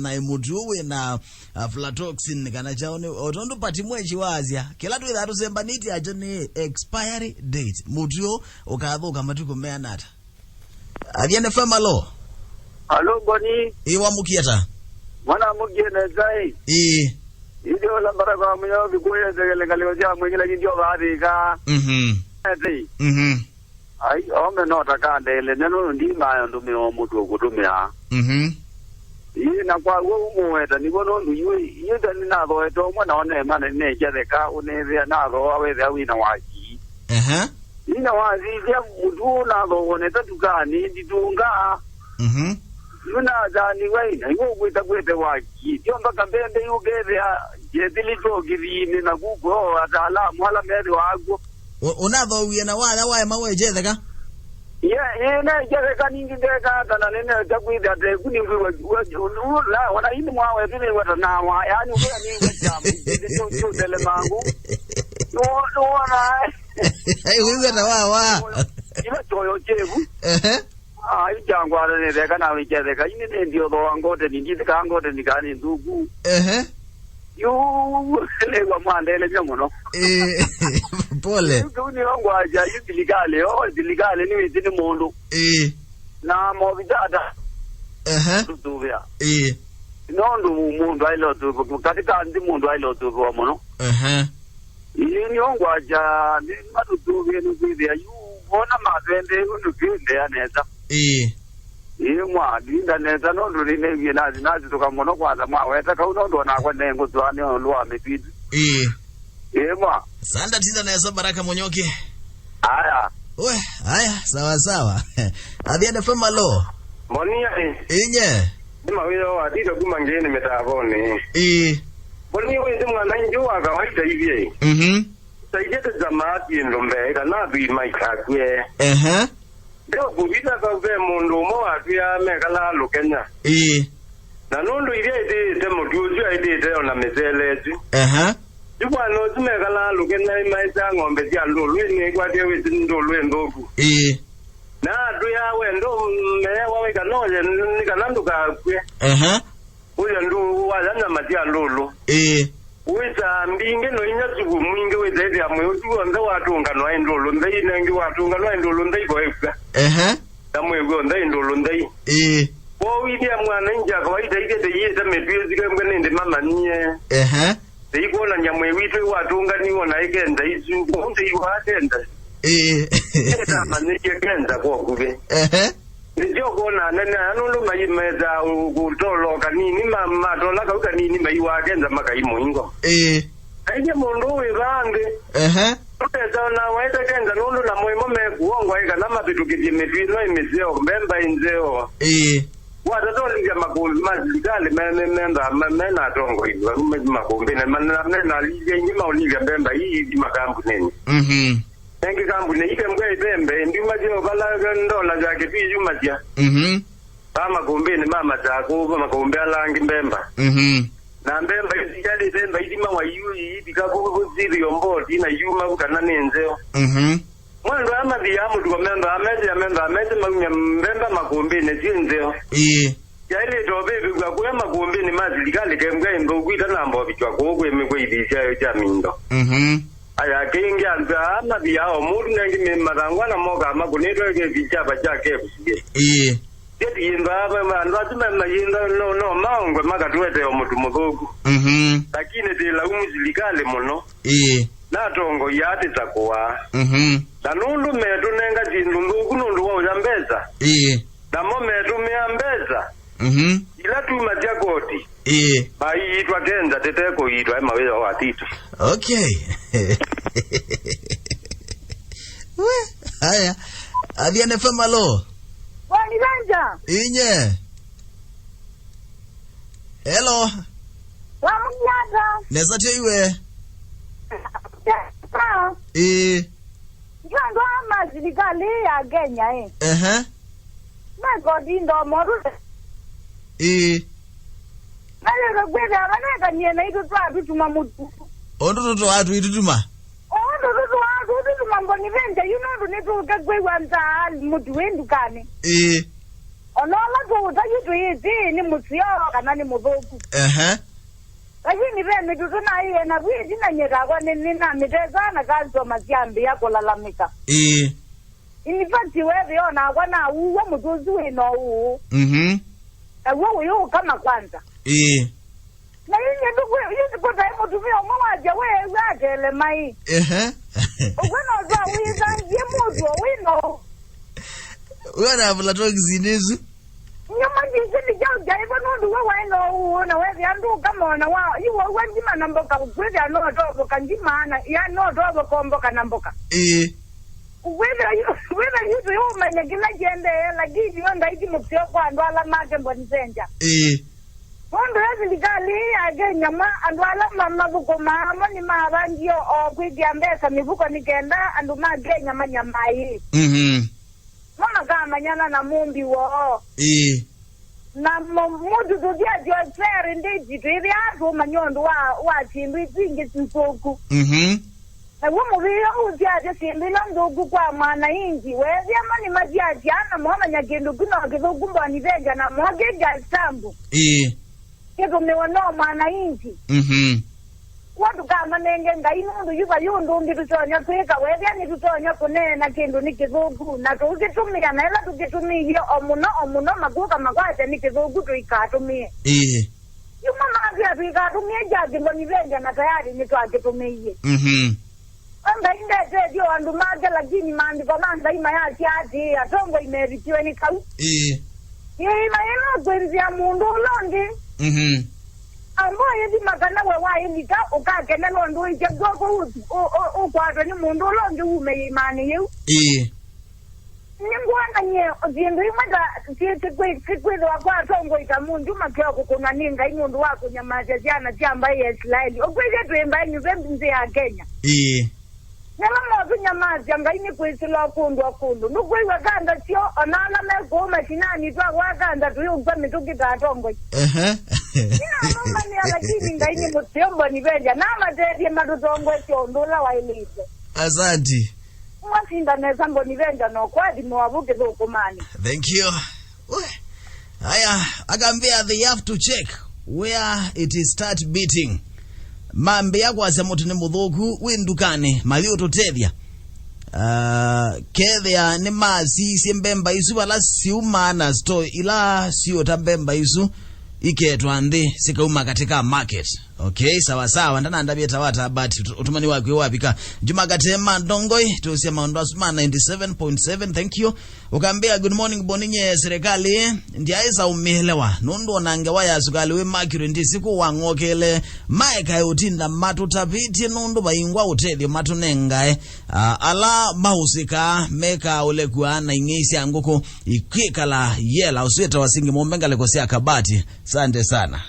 na mutu wina AFLATOXIN kana chaone otondo pati mwechi wazia kila tu ida tusemba niti ajoni expiry date mutu ukadhoka matuko meanata Athiani Fm alo. Alo boni. Iwa mukiata. Mwana mugene zai. Idio la baraka myo bikuye zegele kalioja mwingine ndio baadika. Ai ome nota kandele neno ndima ndumi omutu okutumia. Na kwa wo muweta nibono nduwe yeda ninatho eto mwana one mane ne jereka unevya natho awethe wina waji. Ina wazi ya mutu natho one tatukani nditunga. Yuna zani waina iwo kwete waji ndio mpaka mbende yugethya yethilito githini na gugo atala mwala meri wago unatho wina wala wae mawe jetheka na jetheka ningi ndeka tana nene takwitha te kuni la wana ini mwawe tini wata na wa yani kwa ni wajamu ndio tele mangu no wana wewe na wa ila toyo jevu ijangwa ne de kana wije ka ini ndio do angote ndi kangote ndikani ndugu yu lewa mwandele nyomono pole ni wangu aja diligale ni witini mundu na mo bidada tutuvya nondo mundu ailo tu katika ndi mundu ailo tu kwa mono ni wangu aja ni matutuvya ni kwivya yu ona matwende unukinde aneza mwa dinda neza nondo line nazi tukamono kwanza mwaweta kaunondo nakwa nengo zwane olwa mipidi mwa sanda tinda neza baraka monyoke haya sawa Athiani Fm alo monia inye dima wio adito kumangeni metabone monia wewe mwana njua kawaida hivi saijete zamati ndombe kana bi maikakwe Deo kubita kwa mundu mo atya mekala lukenya. Na nundu ile ite mutuju ite ona meseleju. Dibwa no tumekala lukenya imaisa ngombe tia lulu ni kwa tie witi ndulu ndoku. Na duya wendo me wawe kanoje ni kanandu ka kwe. Uya ndu wala matia lulu. Wita mbinge no inyatsuku mwinge weze ya mwetu anda watunga no ndulu ndai nengi watunga no ndulu ndai ko efka tamwe go ndai ndulu ndai bo widia mwana nja kawaida ike yeza mepezi kemwe ndi mama niye ndiko na nyamwe witu watunga ni wona ike ndai zu ko ndai watenda eta manike kenda ko kube ndio kona nana nulu mayimeza kutolo kanini mama tola kauka nini mayiwa kenza makaimo ingo aije mundu wibange uteza na waita kenza nulu na moyo mekuongwa ika na mabitukije mepino imezeo mbemba inzeo watatoli makumbi mazikale memba mena tongo hizo makumbi na manena lije nyima olivia mbemba hii makambu nini Nengi kambu ne ike mwe bembe ndi majio kala ndola zake biju majia kama kumbe ni mama zako makombe alangi mbemba na mbemba izijali bemba idima wa yui bikabu ziri yomboti na yuma kana nenzeo mwendo ama diamu tu memba ameze magunya mbemba makombe ne zinzeo ya ile dobe bigwa kwa makombe ni mazilikale kemwe ndo kwita nambo bichwa ko kwemwe ibisha yo jamindo aya kingi anza amabi yao mudu nengi memagangwa na moga maguneto ke bichaba chake kusiye yeti yimba aba anza tumema yinda no maongwe magatwete omutu mugogo lakini dela umuzilikale muno na tongo yati takuwa na nundu metu nenga jindungu kunundu wa ujambeza na mo metu meambeza ila tuma jakoti bai itwa kenza teteko itwa ema wewe watito okay haya Athiani Fm alo wani ganja inye hello wamnyada nesatyo iwe Ndio mazilikali ya Kenya Magodi ndo moru Nale gweda baneka nyena itu twa tuma mutu Ondo to atu itutuma Ondo to mboni vende you know ne to kagwe wanta mutu wendu kane onola tu utajitu hizi ni musio kana ni mudhoku lakini vene tutuna iye na viji na nyeka kwa nina miteza na kazo masiambi yako lalamika inifati wewe ona kwa na uwa mutuzi wino uu uwa yu kama kwanza na yinye ndugu yinye kota imo tumio mwaja wewe zatele mai ukwena otoa wiza nje mutu wino Wana AFLATOXIN isu nyama njini jauja hivyo nundu wewe ino uuna wewe andu kama wana wao iwa uwa njima namboka ukwezi ya nootoboka njima ana ya nootoboka mboka namboka wewe yutu yu manya kila jende lakini wanda iti mutio kwa andu ala make mbonisenja Mondo yazi likali age nyama andu ala mama buko mama ni maranjio o kwigia mbesa mibuko nikenda andu mage nyama hii mama kama nyana na mumbi wo na mudu tudia joseri ndiji tuivi atu manyondo wa chimbi zingi tsuku na wumu vio uziaje simbi na ndugu kwa mwana inji wezi ama ni majiaji ana mwama nyagindu kuna wakizugu mbwani venja na mwagega sambu Kiko mewono mwana inji watu kama nenge nga inundu yuba yundu ngi tutonya kweka webya ni tutonya kunena kindu ni kizugu na tukitumia na ela tukitumia omuno maguka magwaje ni kizugu tuikatumie yuma mavya tuikatumie jaji mboni venja na tayari ni tuakitumie anda indete dio andu mage lakini maandiko manda ima yati ati atongo imeritiwe ni kau ima ino kwenzia mundu ulondi ambo yedi makana wewa indika ukakena nondo ije goko ukwato ni mundu ulondi ume imani yu nyingwana nye zindu imada sikwizo wakwa tongo itamundu makeo kukuna ninga imundu wako nyamaja jana jamba yeslaidi ukweze tuimba nyuze mzi ya Kenya Nela motu nyamazi anga ini kuisila kundu Nukui wakanda sio onala mekuma sinani tuwa wakanda tuyo ukwa mituki tatongo Nina nunga ni alakini nga ini mutiombo ni venja Nama tedi matutongo sio ndula wa ilise Asante Mwasinda nesambo ni venja no kwadi mwabuke dhukumani Thank you Haya, akambia they have to check where it is start beating Mambe yako asemoto ni mudhoku windukane malio totethia kethia ni mazi siembemba isu wala siumana store ila sio tambemba isu iketwa ndi sikauma katika market okay sawa ndana ndabye tawata but utumani wako wapika Juma Gatema Ndongoi tusema ndo asuma 97.7 thank you ukambia good morning boninye serikali ndiaisa umelewa nundo nange waya sukali we Mercury ndi siku wangokele maika yotinda matutapiti nundo baingwa utedio matunenga ala mausika meka ule kuana ingisi angoko ikikala yela usweta wasingi mombengale kosia kabati sante sana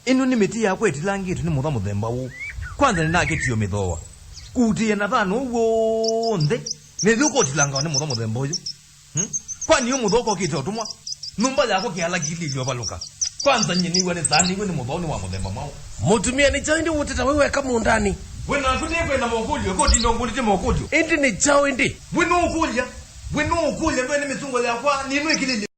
inu ni miti ya kwe tilangi tu ni mudha mudhemba wu kwanza ni nake tiyo midhowa kuti ya nathano uonde ni dhuko tilanga ni mudha mudhemba yu kwani yu mudhoko kiti otumwa numba yako kiala gili yu baluka kwanza nyini wene zani wene mudhoni wa mudhemba mao mutumia ni chao indi uteta wewe kama undani wena kutekwe na mokulio koti ndongulite mokulio indi ni chao indi weno ukulia wene misungo ya kwa ninu ikilili